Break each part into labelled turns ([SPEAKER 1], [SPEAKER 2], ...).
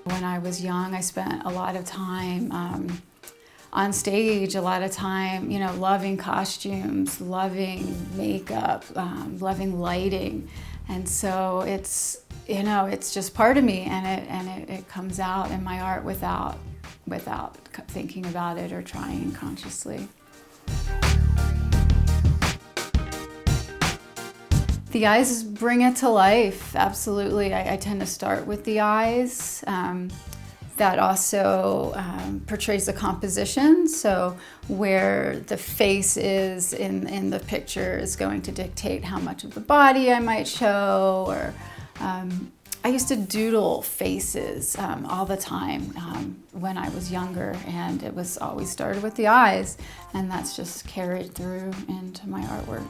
[SPEAKER 1] When I was young, I spent a lot of time on stage, a lot of time, loving costumes, loving makeup, loving lighting. And so it's just part of me, and it comes out in my art without thinking about it or trying consciously. The eyes bring it to life, absolutely. I tend to start with the eyes. That also portrays the composition, so where the face is in the picture is going to dictate how much of the body I might show. Or I used to doodle faces all the time when I was younger, and it was always started with the eyes, and that's just carried through into my artwork.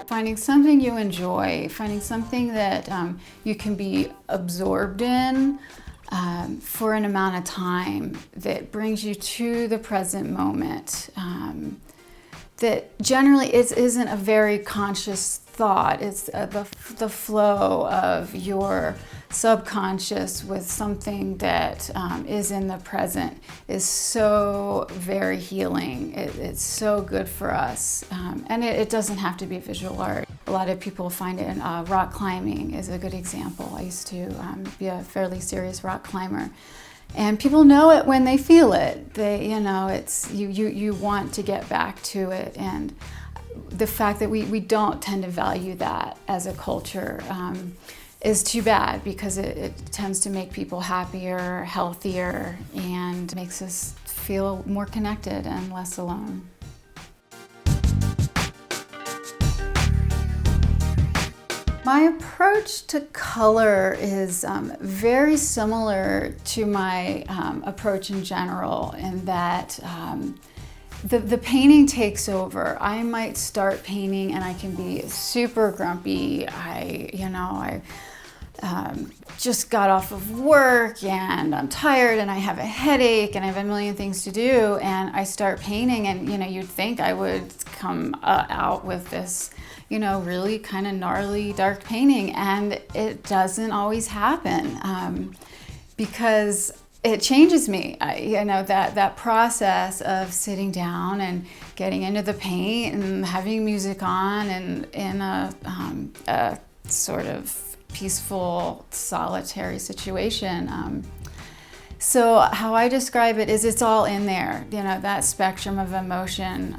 [SPEAKER 1] Finding something you enjoy, finding something that you can be absorbed in for an amount of time that brings you to the present moment. That generally isn't a very conscious thought. It's the flow of your subconscious with something that is in the present is so very healing. It's so good for us. And it doesn't have to be visual art. A lot of people find it in rock climbing is a good example. I used to be a fairly serious rock climber. And people know it when they feel it. It's you want to get back to it, and the fact that we don't tend to value that as a culture is too bad, because it tends to make people happier, healthier, and makes us feel more connected and less alone. My approach to color is very similar to my approach in general, in that the painting takes over. I might start painting and I can be super grumpy. I just got off of work and I'm tired and I have a headache and I have a million things to do, and I start painting, and you'd think I would come out with this really kind of gnarly dark painting, and it doesn't always happen because it changes me. That process of sitting down and getting into the paint and having music on and in a sort of peaceful, solitary situation. So how I describe it is it's all in there, that spectrum of emotion,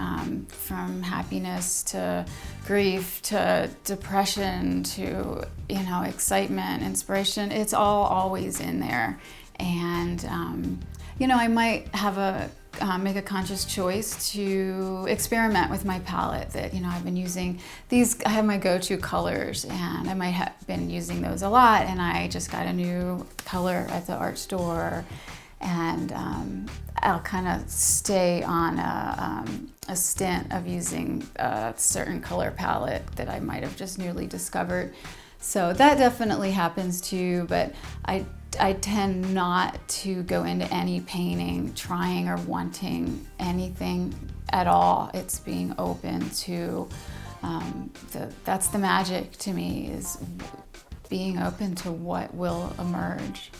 [SPEAKER 1] from happiness to grief to depression to, excitement, inspiration. It's all always in there. And, I might have make a conscious choice to experiment with my palette. That, I've been using these, I have my go-to colors, and I might have been using those a lot, and I just got a new color at the art store, and I'll kind of stay on a stint of using a certain color palette that I might have just newly discovered. So that definitely happens too, but I tend not to go into any painting trying or wanting anything at all. It's being open to, that's the magic to me, is being open to what will emerge.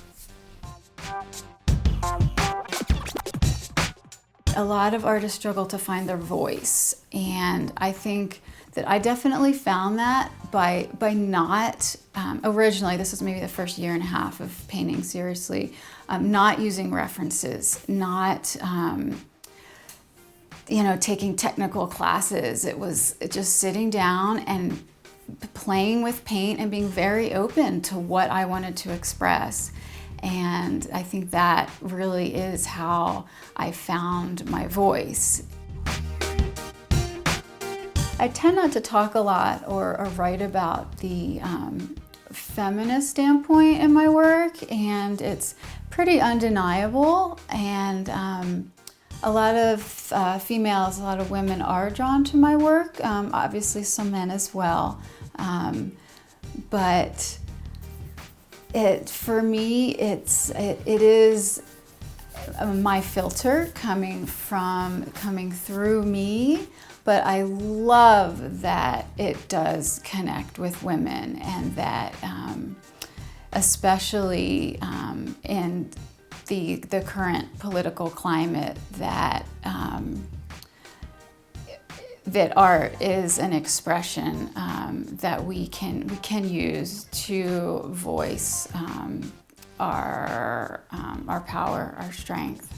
[SPEAKER 1] A lot of artists struggle to find their voice, and I think that I definitely found that by not, originally, this was maybe the first year and a half of painting seriously, not using references, not, taking technical classes. It was just sitting down and playing with paint and being very open to what I wanted to express. And I think that really is how I found my voice. I tend not to talk a lot or write about the feminist standpoint in my work, and it's pretty undeniable. And a lot of females, a lot of women are drawn to my work, obviously some men as well. But for me, it is my filter coming through me, but I love that it does connect with women, and that especially in the current political climate, that that art is an expression that we can use to voice our power, our strength.